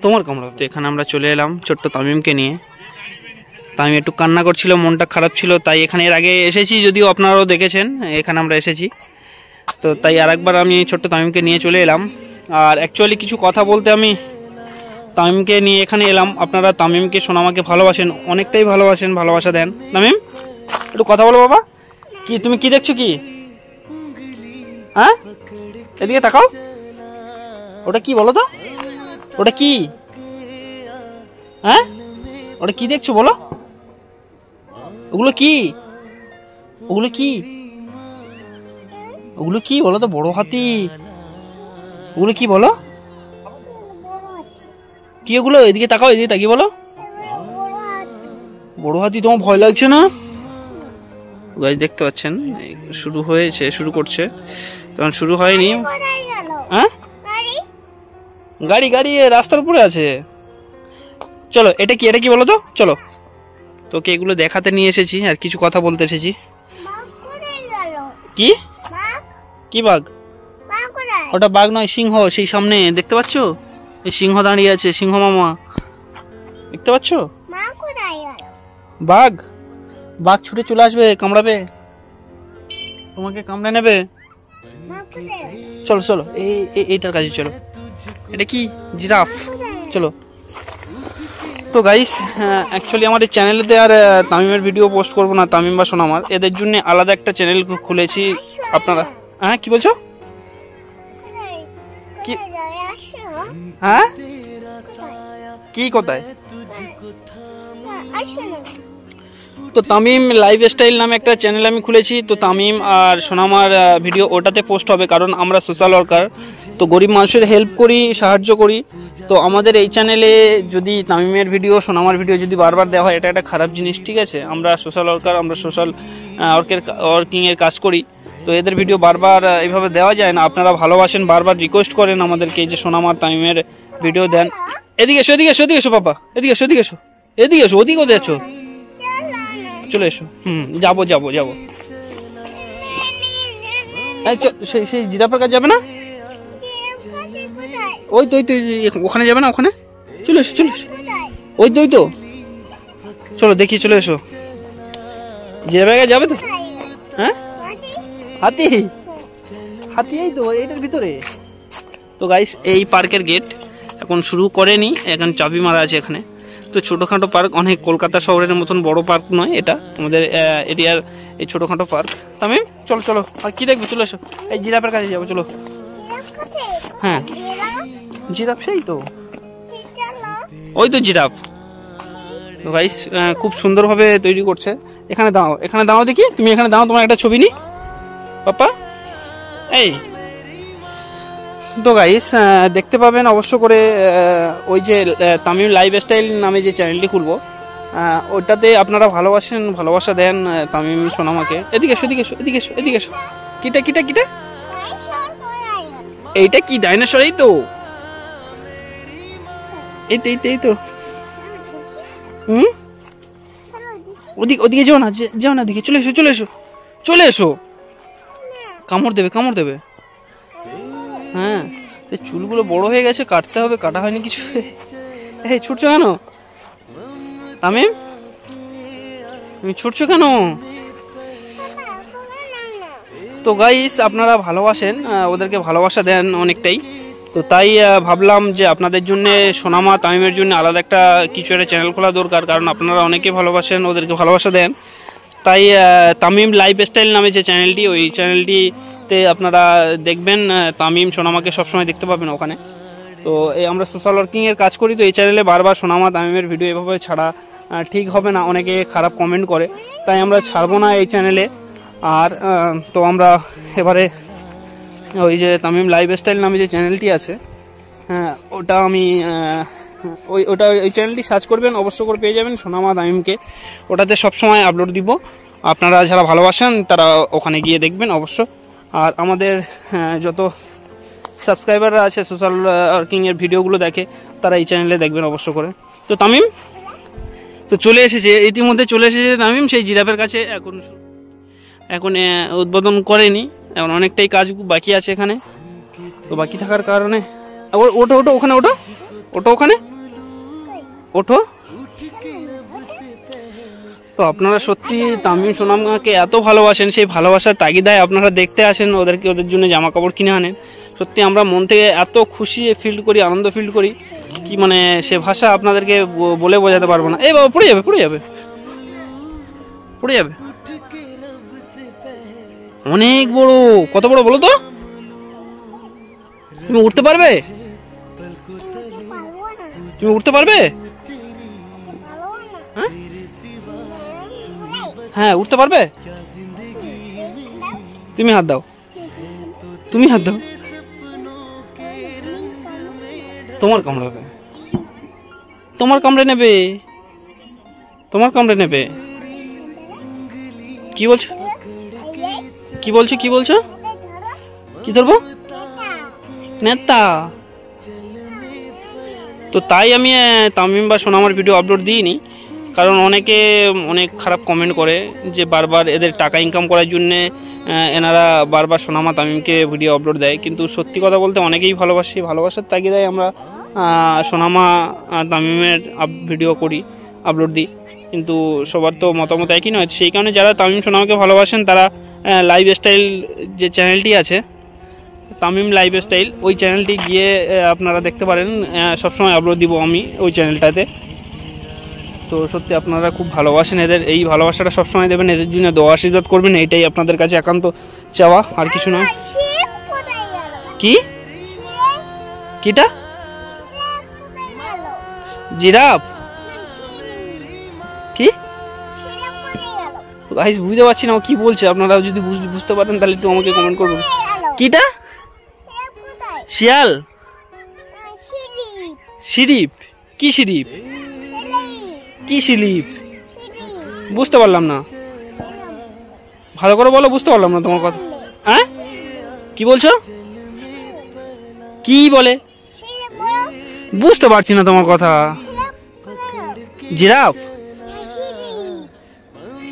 তোমার কামড়াবে। তো এখানে আমরা চলে এলাম ছোট্ট তামিমকে নিয়ে। তামিম একটু কান্না করছিল, মনটা খারাপ ছিল, তাই এখানে এর আগে এসেছি, যদিও আপনারাও দেখেছেন এখানে আমরা এসেছি। তো তাই আরেকবার আমি ছোট্ট তামিমকে নিয়ে চলে এলাম। আর অ্যাকচুয়ালি কিছু কথা বলতে আমি তামিমকে নিয়ে এখানে এলাম। আপনারা তামিমকে সোনামাকে ভালোবাসেন, অনেকটাই ভালোবাসেন, ভালোবাসা দেন। তামিম একটু কথা বলো বাবা। কি তুমি কি দেখছো কি? হ্যাঁ, এদিকে তাকাও। ওটা কি বলো তো? ওটা কি? হ্যাঁ, ওটা কি দেখছো বলো? ওগুলো কি? ওগুলো কি? ওগুলো কি বলো তো? বড় হাতি। ওগুলো কি বলো? কি ওগুলো? এদিকে তাকাও, এদিকে তাকিয়ে বলো। বড় হাতি। তোমার ভয় লাগছে না? গাইস দেখতে পাচ্ছেন শুরু হয়েছে, শুরু করছে, তখন শুরু হয়নি। হ্যাঁ, গাড়ি গাড়ি রাস্তার উপরে আছে। চলো, এটা কি, এটা কি বলো তো? চলো, তোকে এগুলো দেখাতে নিয়ে এসেছি আর কিছু কথা বলতে এসেছি। কি কি বাঘ? ওটা বাঘ নয়, সিংহ। সেই সামনে দেখতে পাচ্ছ, এই সিংহ দাঁড়িয়ে আছে, সিংহ মামা দেখতে পাচ্ছ? বাঘ, বাঘ ছুটে চলে আসবে, কামড়াবে, তোমাকে কামড়ে নেবে। চলো চলো, এইটার কাছে চলো। এটা কি? জিরাফ। চলো। তো গাইস, অ্যাকচুয়ালি আমাদের চ্যানেলেতে আর তামিমের ভিডিও পোস্ট করবো না, তামিম বা সোনামার, এদের জন্য আলাদা একটা চ্যানেল খুলেছি। আপনারা হ্যাঁ কি বলছো? কি? হ্যাঁ, কি কোথায়? তো তামিম লাইফস্টাইল নামে একটা চ্যানেল আমি খুলেছি। তো তামিম আর সোনামার ভিডিও ওটাতে পোস্ট হবে, কারণ আমরা সোশ্যাল ওয়ার্কার, তো গরিব মানুষের হেল্প করি, সাহায্য করি। তো আমাদের এই চ্যানেলে যদি তামিমের ভিডিও, সোনামার ভিডিও যদি বারবার দেওয়া হয়, এটা একটা খারাপ জিনিস, ঠিক আছে? আমরা সোশ্যাল ওয়ার্কার, আমরা সোশ্যাল ওয়ার্কিংয়ের কাজ করি, তো এদের ভিডিও বারবার এইভাবে দেওয়া যায় না। আপনারা ভালোবাসেন, বারবার রিকোয়েস্ট করেন আমাদেরকে যে সোনামার তামিমের ভিডিও দেন। এদিকে এসো, এদিকে এসো, এদিকে এসো বাবা, এদিকে এসো, এদিকে এসো, এদিকে এসো। ওদিকে কোথায় আছো? চলে এসো। যাবো যাবো যাবো। সেই সেই জিরাফের কাছে যাবে না? ওই তো, ওই তো, ওখানে যাবে না, ওখানে চলে এসো, চলে এসো। ওই তো, ওই তো, চলো দেখি, চলে এসো। জিরাফের কাছে যাবে তো? হ্যাঁ, হাতি, হাতি এই তো এইটার ভিতরে। তো গাইস, এই পার্কের গেট এখন শুরু করেনি, এখন চাবি মারা আছে এখানে। তো ছোটোখাটো পার্ক, অনেক কলকাতা শহরের মতন বড় পার্ক নয় এটা, আমাদের এরিয়ার এই ছোটোখাটো পার্ক। তামিম চলো চলো, আর কি দেখবে? চলে এসো, এই জিরাফের কাছে যাবো, চলো। হ্যাঁ, জিরাফ, সেই তো, ওই তো জিরাফ। তো গাইস, খুব সুন্দরভাবে তৈরি করছে। এখানে দাঁড়াও, এখানে দাঁড়াও দেখি, তুমি এখানে দাঁড়াও, তোমার একটা ছবি নি পাপা। এই তো গাইস, দেখতে পাবেন অবশ্য করে, ওই যে তামিম লাইফস্টাইল নামে যে চ্যানেলটি খুলবো, ওইটাতে আপনারা ভালোবাসেন, ভালোবাসা দেন তামিম সোনামাকে। এদিকে এসো, এদিকে এসো, এদিকে এসো, এদিকে এসো। কিটা কিটা কিটা? এইটা কি? ডাইনোসর। এই তো, এই তো, এই তো, এই তো। ওদিকে, ওদিকে যাও না, যাও না, দিকে চলে এসো, চলে এসো, চলে এসো। কামড় দেবে, কামড় দেবে। হ্যাঁ, চুলগুলো বড় হয়ে গেছে, কাটতে হবে, কাটা হয়নি কিছু। এই ছুটছো কেন তামিম? তুমি ছুটছো কেন? তো গাইস, আপনারা ভালোবাসেন, ওদেরকে ভালোবাসা দেন অনেকটাই, তো তাই ভাবলাম যে আপনাদের জন্য, সোনামা তামিমের জন্য আলাদা একটা কিছু একটা চ্যানেল খোলা দরকার, কারণ আপনারা অনেকে ভালোবাসেন, ওদেরকে ভালোবাসা দেন। তাই তামিম লাইফস্টাইল নামে যে চ্যানেলটি, ওই চ্যানেলটিতে আপনারা দেখবেন তামিম সোনামাকে সবসময় দেখতে পাবেন ওখানে। তো এই আমরা সোশ্যাল ওয়ার্কিংয়ের কাজ করি, তো এই চ্যানেলে বারবার সোনামা তামিমের ভিডিও এভাবে ছাড়া ঠিক হবে না, অনেকে খারাপ কমেন্ট করে, তাই আমরা ছাড়বো না এই চ্যানেলে। আর তো আমরা এবারে ওই যে তামিম লাইফস্টাইল নামে যে চ্যানেলটি আছে, হ্যাঁ, ওটা আমি ওই চ্যানেলটি সার্চ করবেন, অবশ্য করে পেয়ে যাবেন সোনামা তামিমকে। ওটাতে সবসময় আপলোড দিব, আপনারা যারা ভালোবাসেন তারা ওখানে গিয়ে দেখবেন অবশ্য। আর আমাদের যত সাবস্ক্রাইবাররা আছে, সোশ্যাল ওয়ার্কিংয়ের ভিডিওগুলো দেখে, তারা এই চ্যানেলে দেখবেন অবশ্য করে। তো তামিম তো চলে এসেছে, ইতিমধ্যে চলে এসেছে তামিম সেই জিরাফের কাছে। এখন উদ্বোধন করেনি, এখন অনেকটাই কাজ বাকি আছে এখানে, তো বাকি থাকার কারণে ওটো ওটো ওখানে, ওটো ওটো ওখানে। ওঠো। তো আপনারা সত্যি তামিম সোনামাকে এত ভালোবাসেন, সেই ভালোবাসার তাগিদায় আপনারা দেখতে আসেন, ওদের জন্য জামা কাপড় কিনে আনেন। সত্যি আমরা মন থেকে এত খুশি ফিল করি, আনন্দ ফিল করি, কি মানে সে ভাষা আপনাদেরকে বলে বোঝাতে পারবো না। এই বাবা পড়ে যাবে, পড়ে যাবে, পড়ে যাবে। অনেক বড়, কত বড় বলো তো? তুমি উঠতে পারবে? তুমি উঠতে পারবে? হ্যাঁ উঠতে পারবে? তুমি হাত দাও, তুমি হাত দাও। তোমার কামড়াবে, তোমার কামড়ে নেবে, তোমার কামড়ে নেবে। কি বলছো, কি বলছো, কি বলছো? কি ধরবো? নেতা। তো তাই আমি তামিম বা সোনামার ভিডিও আপলোড দিইনি, কারণ অনেকে অনেক খারাপ কমেন্ট করে যে বারবার এদের টাকা ইনকাম করার জন্যে এনারা বারবার সোনামা তামিমকে ভিডিও আপলোড দেয়। কিন্তু সত্যি কথা বলতে অনেকেই ভালোবাসি, ভালোবাসার তাগিদায় আমরা সোনামা তামিমের ভিডিও করি, আপলোড দিই। কিন্তু সবার তো মতামত একই নয়, সেই কারণে যারা তামিম সোনামাকে ভালোবাসেন তারা লাইফস্টাইল যে চ্যানেলটি আছে, তামিম লাইফস্টাইল, ওই চ্যানেলটি গিয়ে আপনারা দেখতে পারেন। সবসময় আপলোড দিব আমি ওই চ্যানেলটাতে। তো সত্যি আপনারা খুব ভালোবাসেন এদের, এই ভালোবাসাটা সবসময় দেবেন, এদের জন্য দোয়া আশীর্বাদ করবেন, এইটাই আপনাদের কাছে একান্ত চাওয়া, আর কিছু নয়। কি কিটা? জিরাফ? কি গাইস বুঝতে পারছি না ও কি বলছে, আপনারা যদি বুঝতে পারেন তাহলে একটু আমাকে কমেন্ট করবেন। কিটা? শিয়াল? শিরিপ? কি শিরিপ? কি শিলিপ? বুঝতে পারলাম না, ভালো করে বলো, বুঝতে পারলাম না তোমার কথা। হ্যাঁ কি বলছো? কি বলে? বুঝতে পারছি না তোমার কথা। জিরাফ?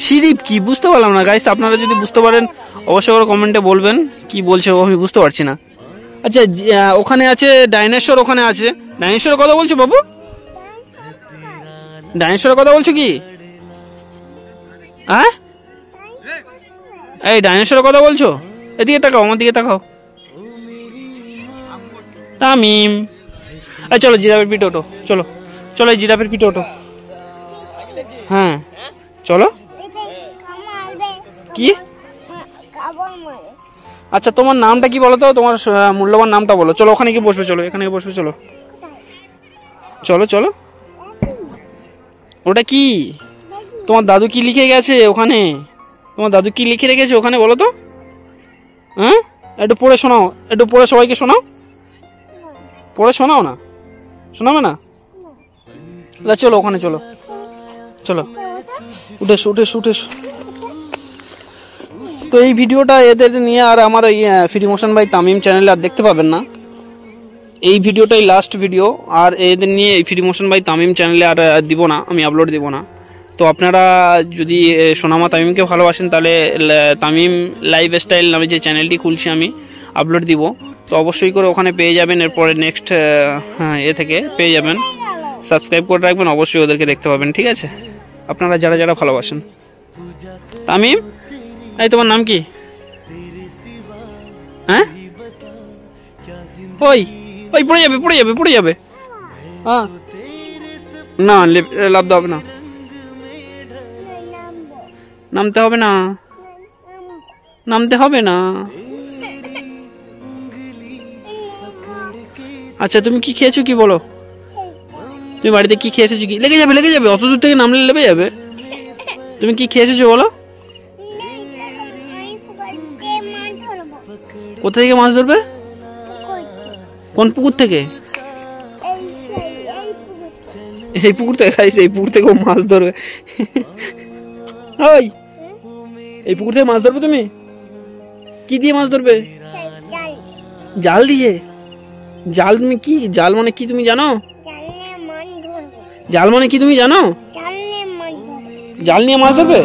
শিরিপ কি? বুঝতে পারলাম না গাইস, আপনারা যদি বুঝতে পারেন অবশ্যই করে কমেন্টে বলবেন কি বলছে ও, আমি বুঝতে পারছি না। আচ্ছা ওখানে আছে ডাইনোসর, ওখানে আছে ডাইনোসরের কথা বলছো বাবু? ডাইনোসরের কথা বলছো কি? হ্যাঁ এই ডাইনোসরের কথা বলছো? এদিকে তাকাও, আমার দিকে তাকাও। তামিম এই চলো জিরাফের পিঠে ওঠো, চলো চলো এই জিরাফের পিঠে ওঠো। হ্যাঁ চলো। কি? আচ্ছা তোমার নামটা কি বলো তো, তোমার মূল্যবান নামটা বলো। চলো ওখানে গিয়ে বসবে, চলো এখানে বসবে, চলো চলো চলো। ওটা কি? তোমার দাদু কি লিখে গেছে ওখানে? তোমার দাদু কি লিখে রেখেছে ওখানে বলো তো? হ্যাঁ একটু পড়ে শোনাও, একটু পড়ে সবাইকে শোনাও, পড়ে শোনাও না, শোনাবে না? চলো ওখানে চলো, চলো উঠে উঠে উঠে। তো এই ভিডিওটা এদের নিয়ে আর আমার এই ফ্রি মোশন বাই তামিম চ্যানেলে আর দেখতে পাবেন না। এই ভিডিওটাই লাস্ট ভিডিও, আর এদের নিয়ে এই ফ্রি মোশন বাই তামিম চ্যানেলে আর দিব না, আমি আপলোড দিব না। তো আপনারা যদি সোনামা তামিমকে ভালোবাসেন তাহলে তামিম লাইফস্টাইল নামে যে চ্যানেলটি খুলছি আমি, আপলোড দিব। তো অবশ্যই করে ওখানে পেয়ে যাবেন, এরপরে নেক্সট থেকে পেয়ে যাবেন। সাবস্ক্রাইব করে রাখবেন, অবশ্যই ওদেরকে দেখতে পাবেন, ঠিক আছে? আপনারা যারা যারা ভালোবাসেন। তামিম এই তোমার নাম কি? হ্যাঁ ওই ওই পড়ে যাবে, পড়ে যাবে, পড়ে যাবে। হ্যাঁ না লাভ হবে না, নামতে হবে না, নামতে হবে না। আচ্ছা তুমি কি খেয়েছো কি বলো? তুমি বাড়িতে কি খেয়েছো? কি লেগে যাবে, লেগে যাবে, অত দূর থেকে নামলে লেগে যাবে। তুমি কি খেয়েছো বলো? কোথা থেকে মাছ ধরবে? কোন পুকুর থেকে? এই পুকুর থেকে খাইছে, এই পুকুর থেকে মাছ ধরবে। ওই এই পুকুর থেকে মাছ ধরবে তুমি? কি দিয়ে মাছ ধরবে? জাল দিয়ে? জাল তুমি কি, জাল মানে কি তুমি জানো? জাল মানে কি তুমি জানো? জাল নিয়ে মাছ ধরবে।